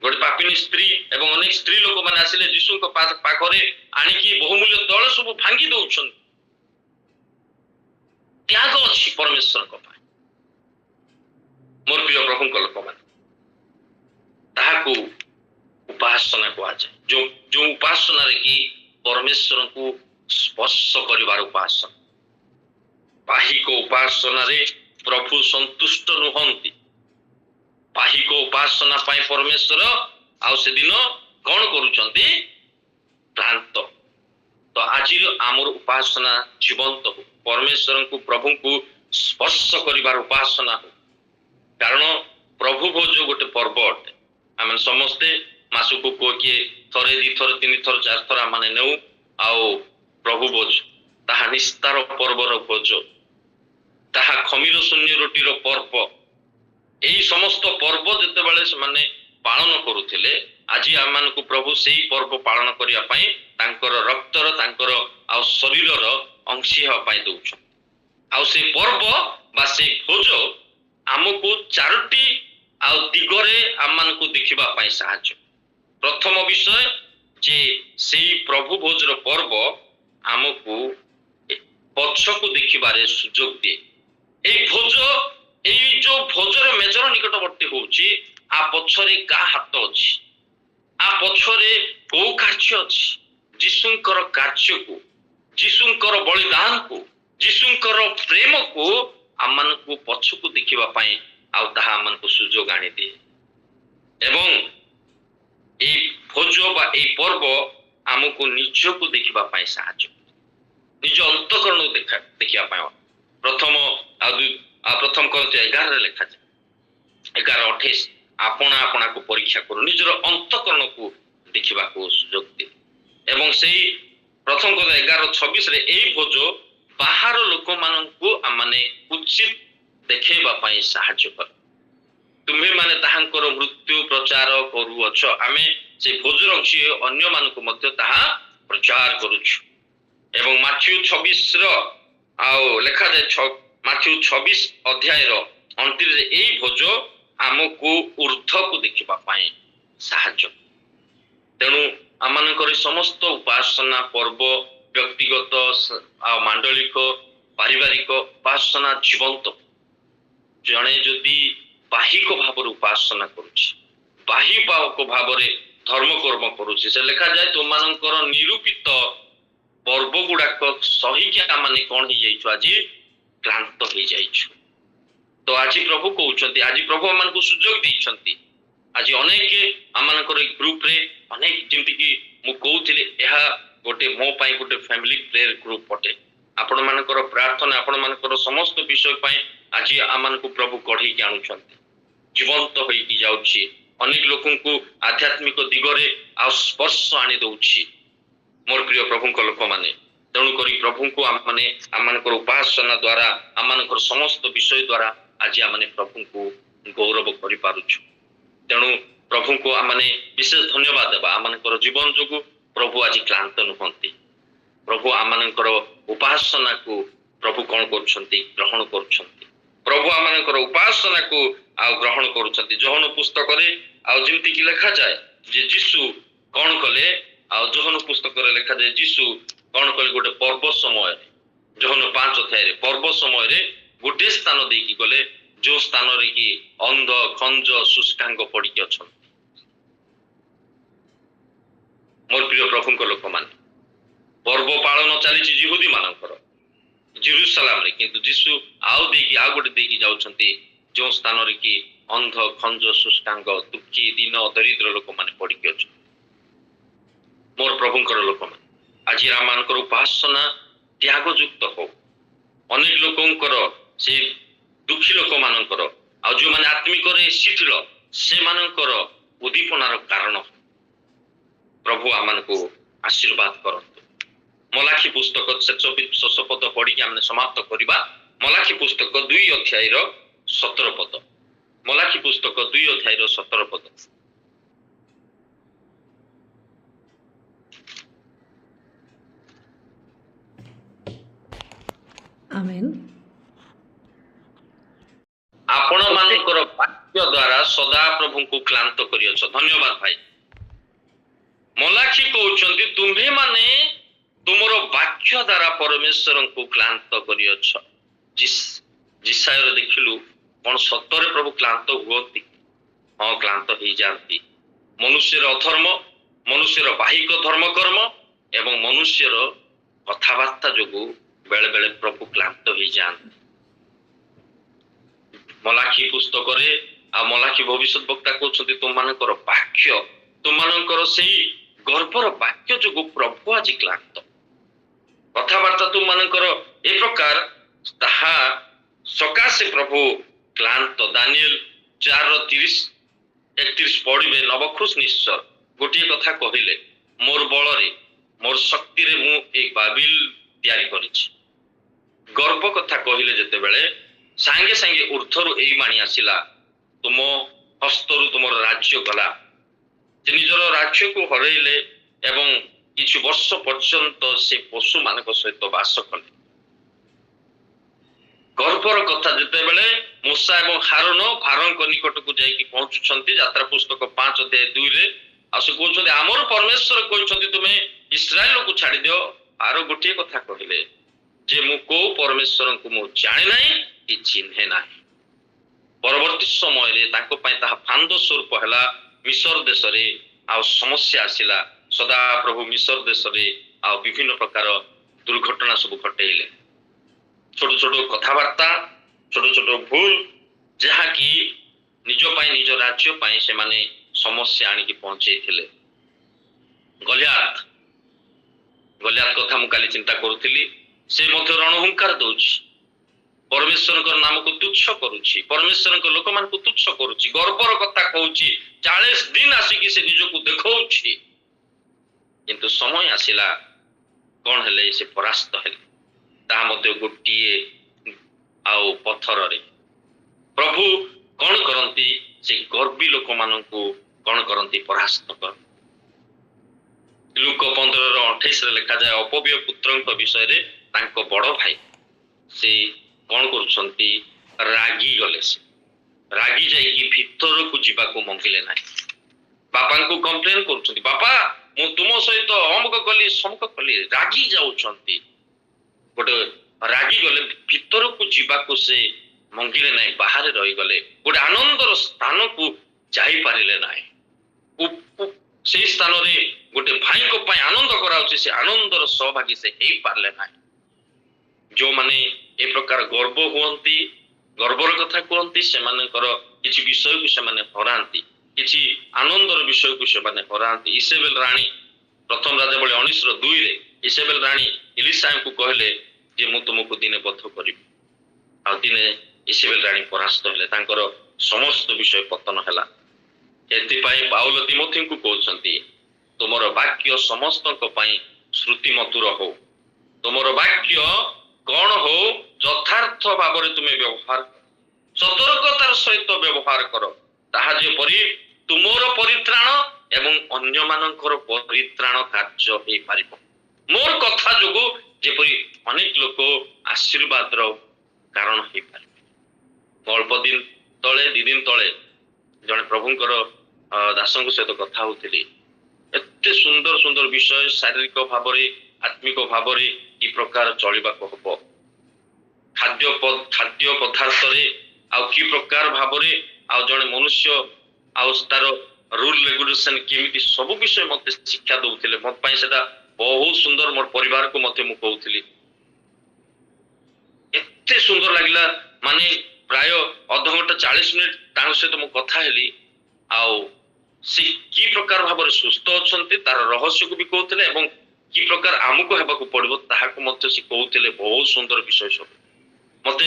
ଗୋଟେ ପାପିନୀ ସ୍ତ୍ରୀ ଏବଂ ଅନେକ ସ୍ତ୍ରୀ ଲୋକମାନେ ଆସିଲେ ଯୀଶୁଙ୍କ ପାଖରେ ଆଣିକି ବହୁମୂଲ୍ୟ ତୈଳ ସବୁ ଭାଙ୍ଗି ଦଉଛନ୍ତି। ତ୍ୟାଗ ଅଛି ପରମେଶ୍ୱରଙ୍କ ପାଇଁ। ମୋର ପ୍ରିୟ ପ୍ରଭୁଙ୍କ ଲୋକମାନେ ତାହାକୁ ଉପାସନା କୁହାଯାଏ। ଯୋଉ ଉପାସନାରେ କି ପରମେଶ୍ୱରଙ୍କୁ ସ୍ପର୍ଶ କରିବାର ଉପାସନା। ବାହିକ ଉପାସନାରେ ପ୍ରଭୁ ସନ୍ତୁଷ୍ଟ ନୁହନ୍ତି। ବାହିକ ଉପାସନା ପାଇଁ ପରମେଶ୍ୱର ଆଉ ସେଦିନ କ'ଣ କରୁଛନ୍ତି କ୍ଳାନ୍ତ। ତ ଆଜିର ଆମର ଉପାସନା ଜୀବନ୍ତ ହଉ ପରମେଶ୍ୱରଙ୍କୁ ପ୍ରଭୁଙ୍କୁ ସ୍ପର୍ଶ କରିବାର ଉପାସନା ହଉ। କାରଣ ପ୍ରଭୁ ଭୋଜ ଗୋଟେ ପର୍ବ ଅଟେ। ଆମେ ସମସ୍ତେ ମାସକୁ କିଏ ଥରେ 2 ଥର 3 ଥର 4 ଥର ଆମେ ନେଉ ଆଉ ପ୍ରଭୁ ଭୋଜ ତାହା ନିସ୍ତାର ପର୍ବର ଭୋଜ ତାହା ଖମିର ଶୂନ୍ୟ ରୁଟିର ପର୍ବ। ଏହି ସମସ୍ତ ପର୍ବ ଯେତେବେଳେ ସେମାନେ ପାଳନ କରୁଥିଲେ ଆଜି ଆମମାନଙ୍କୁ ପ୍ରଭୁ ସେଇ ପର୍ବ ପାଳନ କରିବା ପାଇଁ ତାଙ୍କର ରକ୍ତର ତାଙ୍କର ଆଉ ଶରୀରର ଅଂଶୀ ହେବା ପାଇଁ ଦଉଛନ୍ତି। ଆଉ ସେ ପର୍ବ ବା ସେଇ ଭୋଜ ଆମକୁ 4ଟି ଆଉ ଦିଗରେ ଆମମାନଙ୍କୁ ଦେଖିବା ପାଇଁ ସାହାଯ୍ୟ। ପ୍ରଥମ ବିଷୟ ଯେ ସେଇ ପ୍ରଭୁ ଭୋଜର ପର୍ବ ଆମକୁ ପଛକୁ ଦେଖିବାରେ ସୁଯୋଗ ଦିଏ। ଏଇ ଯୋଉ ଭୋଜର ମେଜର ନିକଟବର୍ତ୍ତୀ ହଉଛି ଆ ପଛରେ କାହା ହାତ ଅଛି ଆ ପଛରେ କୋଉ କାର୍ଯ୍ୟ ଅଛି। ଯୀଶୁଙ୍କର କାର୍ଯ୍ୟକୁ ଯୀଶୁଙ୍କର ବଳିଦାନକୁ ଯୀଶୁଙ୍କର ପ୍ରେମକୁ ଆମମାନଙ୍କୁ ପଛକୁ ଦେଖିବା ପାଇଁ ଆଉ ତାହା ଆମମାନଙ୍କୁ ସୁଯୋଗ ଆଣିଦିଏ। ଏବଂ এই ভোজ বা এই পর্ব ଆମକୁ ନିଜକୁ ଦେଖିବା ପାଇଁ ସାହାଯ୍ୟ ନିଜ ଅନ୍ତଃକରଣକୁ ଦେଖିବା ପାଇଁ। ପ୍ରଥମ Corinthians 11 ଲେଖାଯାଏ 11:28 ଆପଣା ଆପଣାକୁ ପରୀକ୍ଷା କରୁ ନିଜର ଅନ୍ତଃକରଣକୁ ଦେଖିବାକୁ ସୁଯୋଗ ଦିଏ। ଏବଂ ସେଇ ପ୍ରଥମ Corinthians 11:26 ଏଇ ଭୋଜ ବାହାର ଲୋକମାନଙ୍କୁ ଆମମାନେ ଉଚିତ ଦେଖେଇବା ପାଇଁ ସାହାଯ୍ୟ କରେ। ତୁମେମାନେ ତାହାଙ୍କର ମୃତ୍ୟୁ ପ୍ରଚାର କରୁଅଛ। ଆମେ ସେ ଭୋଜର ଅଛି ଅନ୍ୟମାନଙ୍କୁ ମଧ୍ୟ ତାହା ପ୍ରଚାର କରୁଛୁ। ଏବଂ ମାଥ୍ୟୁ 26ର ଆଉ ଲେଖାଯାଏ ମାଥ୍ୟୁ 26 ଅଧ୍ୟାୟର 29 ଏଇ ଭୋଜ ଆମକୁ ଉର୍ଦ୍ଧ୍ୱକୁ ଦେଖିବା ପାଇଁ ସାହାଯ୍ୟ। ତେଣୁ ଆମମାନଙ୍କର ସମସ୍ତ ଉପାସନା ପର୍ବ ବ୍ୟକ୍ତିଗତ ଆଉ ମାଣ୍ଡଳିକ ପାରିବାରିକ ଉପାସନା ଜୀବନ୍ତ। ଜଣେ ଯଦି ବାହିକ ଭାବରେ ଉପାସନା କରୁଛି ବାହିକ ଭାବରେ ଧର୍ମକର୍ମ କରୁଛି ସେ ଲେଖାଯାଏ ତୁମମାନଙ୍କର ନିରୂପିତ ପର୍ବ ଗୁଡାକ ସହିକି ଆମେ କ'ଣ ହେଇଯାଇଛୁ ଆଜି କ୍ଳାନ୍ତ ହେଇଯାଇଛୁ। ତ ଆଜି ପ୍ରଭୁ କହୁଛନ୍ତି ଆଜି ପ୍ରଭୁ ଆମମାନଙ୍କୁ ସୁଯୋଗ ଦେଇଛନ୍ତି। ଆଜି ଅନେକ ଆମମାନଙ୍କର ଏଇ ଗ୍ରୁପରେ ଅନେକ ଯେମିତିକି ମୁଁ କହୁଥିଲି ଏହା ଗୋଟେ ମୋ ପାଇଁ ଗୋଟେ ଫ୍ୟାମିଲି ପ୍ରେୟର ଗ୍ରୁପ ଅଟେ। आपण मानकर प्रार्थना आपण मानकर समस्त विषय पाए आज आम प्रभु कढ़ी आणुछंती जीवंत होई जाउछि अनेक लोकन को आध्यात्मिक दिगरे आ स्पर्श आनी दउछि मोर प्रिय प्रभु को लोक माने तेणु करी प्रभु को आम उपासना द्वारा आम समस्त विषय द्वारा आज आम प्रभु को गौरव करि पारुछु तेणु प्रभु को आम विशेष धन्यवाद देवा आम जीवन जो प्रभु आज क्लांत नुहंती प्रभु आम उपासना को प्रभु कौन कर ग्रहण कर प्रभु आम उपासना को आ ग्रहण कर जोहन पुस्तक जमती की लिखा जाए जे जीशु कौन कले आ जोहन पुस्तक लिखा जाए जीशु कौन कले गोटे पर्व समय जोहन 5 अध्याय पर्व समय गोटे स्थान देकी गले जो स्थान रे कि अंध खंज शुष्कांग पड़ी अच्छा मोर प्रिय प्रभु को लोक मान पर्व पालन चली जिहुदी मानकर जेरुसलाम रे किंतु जीशु आउ देकी आ गोटे देकी जाउछंती जो स्थान रे कि अंध खंज शुष्कांग दुखी दीन दरिद्र लोक माने पड़ी अच्छा मोर प्रभुंकर लोक मान आज रामानकर उपासना त्याग युक्त हो अनेक लोकंकर से दुखी लोक मानकर आ जो माने आत्मिक रे शिथिल से मानकर उद्दीपनार कारण प्रभु आमान को आशीर्वाद करंतु मलाखी पुस्तक 6 पद पढ़ी आमने समाप्त करिबा मलाखी पुस्तक 2 अध्याय 17 पद मलाखी पुस्तक 2 अध्याय 17 पद आमेन। आपण मानकर वाक्य द्वारा सदा प्रभु को क्लांत करियछ धन्यवाद भाई मलाखी कहउछंती तुम्हे माने तुमरो वाक्य द्वारा परमेश्वर को क्लांत करियछ जिसायर देखिलु कोन सत्तरे प्रभु क्लांत हुअती हां क्लांत ही जानती मनुष्यर अधर्म मनुष्यर बाहिक धर्म कर्म एवं मनुष्यर कथावार्ता जोगु बेले बेले प्रभु क्लांत ही जानती मलाखी पुस्तक रे आ मलाखी भविष्य वक्ता कहउछंती तुम मानकर वाक्य तुम मानकर सेही गर्भर वाक्य जो प्रभु आज क्लांत कथावार्ता तुम मानकर ए प्रकार ताहा सकाशे प्रभु क्लांत दानिएल 4:30-31 पढ़िबे नवखुश निश्चर गोटे कथा कहिले मोर बल रे मोर शक्ति रे मु एक बाबिल तैयारी करिछि गर्भ कथा कहिले जते बेले सांगे सांगे ऊर्ध्वरु एई मानी आसिला तुम हस्तरु तुमर राज्य गला निजर राज्य को हरैले एवं किछु वर्ष पर्यंत से पशु मानक सहित वास कले गर्भर कथा जते बेले मूसा एवं हारून फारों निकट को जाई पहुंचुछंती यात्रा पुस्तक 5 अध्याय 2 रे आसे कहउछंती हमर परमेश्वर कहउछंती तुमे इस्राएल को छाड़ी दियो आरो गोटे कथा कहिले जे मु को परमेश्वर को मु जाने नाही कि चिन्हे नाही परवर्ती समय रे ताको पय ता फांदो स्वरूप हला मिस्र देश रे आ समस्या आसिला सदा प्रभु मिस्र देश रे आ विभिन्न प्रकार दुर्घटना सब घटेले छोट छोट कथावार्ता छोट छोट भूल जहा कि निज पाई निज राज्य पाई से माने समस्या आनी की पहुंचे थिले गलियात कथा मु काली चिंता करूथिली से मध्य रणहुंकार दउछि परमेश्वर को नाम को तुच्छ करूछि परमेश्वर को लोक मान को तुच्छ करूछि गर्वर कथा कहूछि 40 दिन आसी कि से निज को देखौछि किंतु समय आसिला कोन हेले से परास्त हेले ता मध्य गोटिए आउ पत्थर रे प्रभु कोन करंती से गर्वी लोक मान को कोन करंती परास्त कर लूक 15:28 रे लिखा जाय अपव्यय पुत्रଙ୍କ विषय रे तांको बड़ भाई से कौन करुछंती रागी गले से रागी जाई कि भीतर को जीवा को मंगिले नाही बापा को कंप्लेन करुछंती बापा मु तुम सहित अमुक कली समक कली रागी जाउछंती गोटे रागी गले भीतर को जीवा को से मंगिले नाही बाहर रही गले गोटे आनंदर स्थान को जाई पारिले नाही से स्थान रे गोटे भाई को पय आनंद कराउछि से आनंदर सहभागी से हेई पारले नाही जो माने ए प्रकार गर्व हुअंती गर्वर कथा कहंती से मानकर किछि विषय को से माने हरांती किछि आनंदर विषय को से माने हरांती इसेबेल रानी प्रथम राजा बळे 19:2 रे इसेबेल रानी इलिशा को कहले ଯେ ମୁଁ ତୁମକୁ ଦିନେ ବଧ କରିବି। ଆଉ ଦିନେ ଇସବେଲ ରାଣୀ ପରାସ୍ତ ହେଲେ, ତାଙ୍କର ସମସ୍ତ ବିଷୟ ପତନ ହେଲା। ଏଥିପାଇଁ ପାଉଲ ତିମୋଥୀଙ୍କୁ କହୁଛନ୍ତି, ତୁମର ବାକ୍ୟ ସମସ୍ତଙ୍କ ପାଇଁ ଶ୍ରୁତି ମଧୁର ହଉ। ତୁମର ବାକ୍ୟ କଣ ହଉ, ଯଥାର୍ଥ ଭାବରେ ତୁମେ ବ୍ୟବହାର କର, ସତର୍କତାର ସହିତ ବ୍ୟବହାର କର, ତାହା ଯେପରି ତୁମର ପରିତ୍ରାଣ ଏବଂ ଅନ୍ୟମାନଙ୍କର ପରିତ୍ରାଣ କାର୍ଯ୍ୟ ହେଇପାରିବ। ମୋର କଥା ଯୋଗୁ ଯେପରି ଅନେକ ଲୋକ ଆଶୀର୍ବାଦର କାରଣ ହେଇପାରିବେ। ଅଳ୍ପ ଦିନ ତଳେ 2 ଦିନ ତଳେ ଜଣେ ପ୍ରଭୁଙ୍କର ଦାସଙ୍କ ସହିତ କଥା ହଉଥିଲି। ଏତେ ସୁନ୍ଦର ସୁନ୍ଦର ବିଷୟ, ଶାରୀରିକ ଭାବରେ ଆତ୍ମିକ ଭାବରେ କି ପ୍ରକାର ଚଳିବାକୁ ହବ, ଖାଦ୍ୟ ପଦାର୍ଥରେ ଆଉ କି ପ୍ରକାର ଭାବରେ ଆଉ ଜଣେ ମନୁଷ୍ୟ ଆଉ ତାର ରୁଲ ରେଗୁଲେସନ କେମିତି, ସବୁ ବିଷୟ ମତେ ଶିକ୍ଷା ଦଉଥିଲେ। ମୋ ପାଇଁ ସେଟା ବହୁତ ସୁନ୍ଦର, ମୋର ପରିବାରକୁ ମଧ୍ୟ ମୁଁ କହୁଥିଲି। ଏତେ ସୁନ୍ଦର ଲାଗିଲା, ମାନେ ପ୍ରାୟ ଅଧଘଣ୍ଟା 40 ମିନିଟ ତାଙ୍କ ସହିତ ମୁଁ କଥା ହେଲି। ଆଉ ସେ କି ପ୍ରକାର ଭାବରେ ସୁସ୍ଥ ଅଛନ୍ତି ତାର ରହସ୍ୟକୁ ବି କହୁଥିଲେ ଏବଂ କି ପ୍ରକାର ଆମକୁ ହେବାକୁ ପଡିବ ତାହାକୁ ମଧ୍ୟ ସେ କହୁଥିଲେ। ବହୁତ ସୁନ୍ଦର ବିଷୟ ସବୁ। ମତେ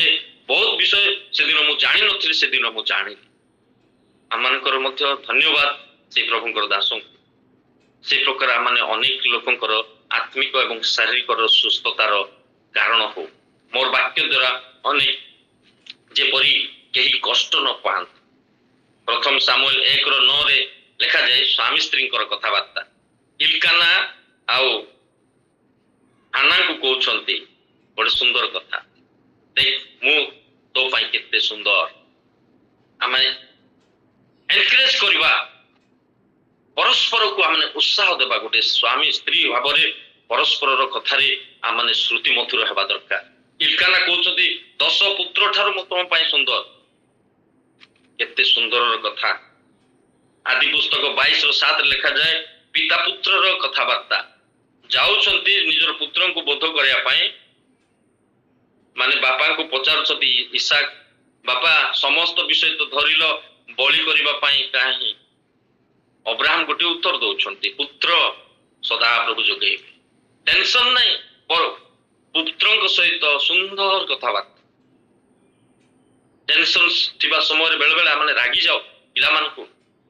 ବହୁତ ବିଷୟ ସେଦିନ ମୁଁ ଜାଣିନଥିଲି, ସେଦିନ ମୁଁ ଜାଣିଲି। ଆମମାନଙ୍କର ମଧ୍ୟ ଧନ୍ୟବାଦ ସେଇ ପ୍ରଭୁଙ୍କର ଦାସଙ୍କୁ। ସେଇ ପ୍ରକାର ମାନେ ଅନେକ ଲୋକଙ୍କର ଆତ୍ମିକ ଏବଂ ଶାରୀରିକର ସୁସ୍ଥତାର କାରଣ ହଉ। ମୋର ବାକ୍ୟ ଦ୍ୱାରା ଅନେକ ଯେପରି କେହି କଷ୍ଟ ନ ପାଆନ୍ତୁ। ପ୍ରଥମ ସାମୁଏଲ 1:9 ଲେଖାଯାଏ ସ୍ୱାମୀ ସ୍ତ୍ରୀଙ୍କର କଥାବାର୍ତ୍ତା। ଇଲକାନା ଆଉ ହାନାଙ୍କୁ କହୁଛନ୍ତି ଗୋଟେ ସୁନ୍ଦର କଥା, ଦେଖ ମୁଁ ତୋ ପାଇଁ କେତେ ସୁନ୍ଦର। ଆମେ ଏନକରେଜ କରିବା, ପରସ୍ପରକୁ ଆମେ ଉତ୍ସାହ ଦେବା। ଗୋଟେ ସ୍ୱାମୀ ସ୍ତ୍ରୀ ଭାବରେ ପରସ୍ପରର କଥାରେ ଆମେ ଶ୍ରୁତି ମଧୁର ହେବା ଦରକାର। ଇଲକାନା କହୁଛନ୍ତି 10 ପୁତ୍ର ଠାରୁ ମୁଁ ତମ ପାଇଁ ସୁନ୍ଦର। କେତେ ସୁନ୍ଦରର କଥା। ଆଦି ପୁସ୍ତକ 22:7 ଲେଖାଯାଏ ପିତା ପୁତ୍ରର କଥାବାର୍ତ୍ତା। ଯାଉଛନ୍ତି ନିଜର ପୁତ୍ରଙ୍କୁ ବୋଧ କରିବା ପାଇଁ, ମାନେ ବାପାଙ୍କୁ ପଚାରୁଛନ୍ତି ଇସାକ, ବାପା ସମସ୍ତ ବିଷୟ ତ ଧରିଲ, ବଳି କରିବା ପାଇଁ କାହିଁ? ଅବ୍ରାହମ ଗୋଟେ ଉତ୍ତର ଦଉଛନ୍ତି, ପୁତ୍ର ସଦାପ୍ରଭୁ ଯୋଗେଇବେ। ଟେନସନ ନାହିଁ, ପୁତ୍ରଙ୍କ ସହିତ ସୁନ୍ଦର କଥାବାର୍ତ୍ତା। ଟେନସନ ଥିବା ସମୟରେ ବେଳେ ବେଳେ ଆମେ ରାଗି ଯାଉ ପିଲାମାନଙ୍କୁ,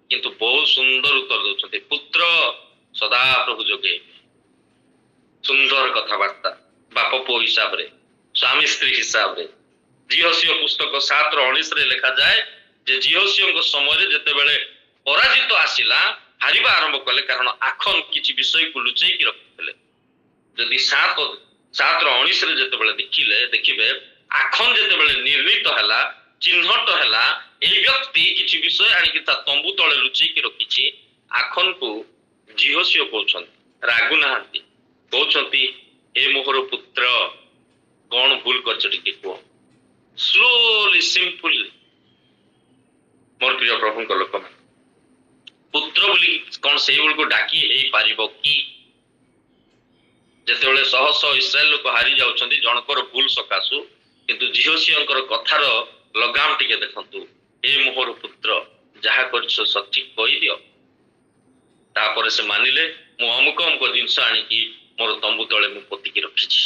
କିନ୍ତୁ ବହୁତ ସୁନ୍ଦର ଉତ୍ତର ଦଉଛନ୍ତି, ପୁତ୍ର ସଦାପ୍ରଭୁ ଯୋଗେଇବେ। ସୁନ୍ଦର କଥାବାର୍ତ୍ତା ବାପ ପୁଅ ହିସାବରେ, ସ୍ୱାମୀ ସ୍ତ୍ରୀ ହିସାବରେ। ଜିହୋସିଓ ପୁସ୍ତକ 7:19 ଲେଖାଯାଏ ଯେ ଜିହୋସିଓଙ୍କ ସମୟରେ ଯେତେବେଳେ ପରାଜିତ ଆସିଲା, ହାରିବା ଆରମ୍ଭ କଲେ, କାରଣ ଆଖନ କିଛି ବିଷୟକୁ ଲୁଚେଇକି ରଖିଥିଲେ। ଯଦି 7:19 ଯେତେବେଳେ ଦେଖିବେ, ଆଖନ ଯେତେବେଳେ ନିର୍ଣ୍ଣିତ ହେଲା, ଚିହ୍ନଟ ହେଲା, ଏଇ ବ୍ୟକ୍ତି କିଛି ବିଷୟ ଆଣିକି ତା ତମ୍ବୁ ତଳେ ଲୁଚେଇକି ରଖିଛି, ଆଖନକୁ ଜିହୋସିଓ କହୁଛନ୍ତି, ରାଗୁ ନାହାନ୍ତି, କହୁଛନ୍ତି ଏ ମୋହର ପୁତ୍ର କଣ ଭୁଲ କରିଛ ଟିକେ କୁହ। Slowly simply. ମୋର ପ୍ରିୟ ପ୍ରଭୁଙ୍କ ଲୋକମାନେ, ପୁତ୍ର ବୋଲି କଣ ସେଇଭଳିକୁ ଡାକି ହେଇପାରିବ କି? ଯେତେବେଳେ ଶହ ଶହ ଇସ୍ରାଏଲ ଲୋକ ହାରି ଯାଉଛନ୍ତି ଜଣଙ୍କର ଭୁଲ ସକାଶୁ, କିନ୍ତୁ ଜିହୋସିଓଙ୍କର କଥାର ଲଗାମ ଟିକେ ଦେଖନ୍ତୁ, ଏ ମୋହର ପୁତ୍ର ଯାହା କରିଛ ସଠିକ କହିଦିଅ। ତାପରେ ସେ ମାନିଲେ, ମୁଁ ଅମୁକ ଅମୁକ ଜିନିଷ ଆଣିକି ମୋର ତମ୍ବୁ ତଳେ ମୁଁ ପୋତିକି ରଖିଛି।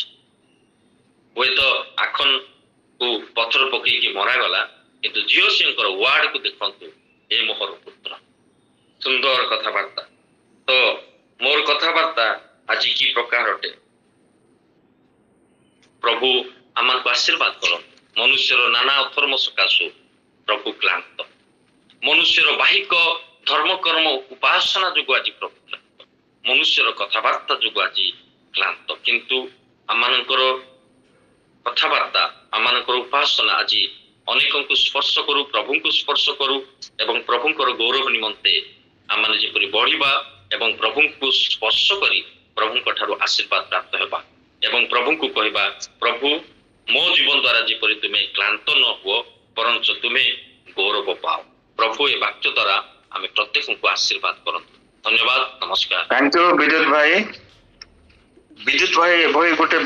ହୁଏତ ଆଖନକୁ ପଥର ପକେଇକି ମରାଗଲା, କିନ୍ତୁ ଜିହୋସିଓଙ୍କର ୱାର୍ଡକୁ ଦେଖନ୍ତୁ, ଏ ମୋହର ପୁତ୍ର। ସୁନ୍ଦର କଥାବାର୍ତ୍ତା। ତ ମୋର କଥାବାର୍ତ୍ତା ଆଜି କି ପ୍ରକାର ଅଟେ? ପ୍ରଭୁ ଆମକୁ ଆଶୀର୍ବାଦ କରନ୍ତୁ। ମନୁଷ୍ୟର ନାନା ଅଧର୍ମ ସକାଶୁ ପ୍ରଭୁ କ୍ଳାନ୍ତ। ମନୁଷ୍ୟର ବାହିକ ଧର୍ମକର୍ମ ଉପାସନା ଯୋଗୁଁ ଆଜି ପ୍ରଭୁ କ୍ଳାନ୍ତ। ମନୁଷ୍ୟର କଥାବାର୍ତ୍ତା ଯୋଗୁଁ ଆଜି କ୍ଳାନ୍ତ। କିନ୍ତୁ ଆମମାନଙ୍କର କଥାବାର୍ତ୍ତା, ଆମମାନଙ୍କର ଉପାସନା ଆଜି ଅନେକଙ୍କୁ ସ୍ପର୍ଶ କରୁ, ପ୍ରଭୁଙ୍କୁ ସ୍ପର୍ଶ କରୁ ଏବଂ ପ୍ରଭୁଙ୍କର ଗୌରବ ନିମନ୍ତେ ଆମେ ଯେପରି ବଢିବା ଏବଂ ପ୍ରଭୁଙ୍କୁ ସ୍ପର୍ଶ କରି ପ୍ରଭୁଙ୍କ ଠାରୁ ଆଶୀର୍ବାଦ ପ୍ରାପ୍ତ ହେବା ଏବଂ ପ୍ରଭୁଙ୍କୁ କହିବା, ପ୍ରଭୁ ମୋ ଜୀବନ ଦ୍ୱାରା ଯେପରି ତୁମେ କ୍ଳାନ୍ତ ନ ହୁଅ, ବରଞ୍ଚ ତୁମେ ଗୌରବ ପାଅ। ପ୍ରଭୁ ଏ ବାକ୍ୟ ଦ୍ୱାରା ଆମେ ପ୍ରତ୍ୟେକଙ୍କୁ ଆଶୀର୍ବାଦ କରନ୍ତୁ। ଧନ୍ୟବାଦ, ନମସ୍କାର। ଥ୍ୟାଙ୍କ ୟୁ ବିଦ୍ୟୁତ ଭାଇ। ବିଦ୍ୟୁତ ଭାଇ ଏଭଳି ଗୋଟେ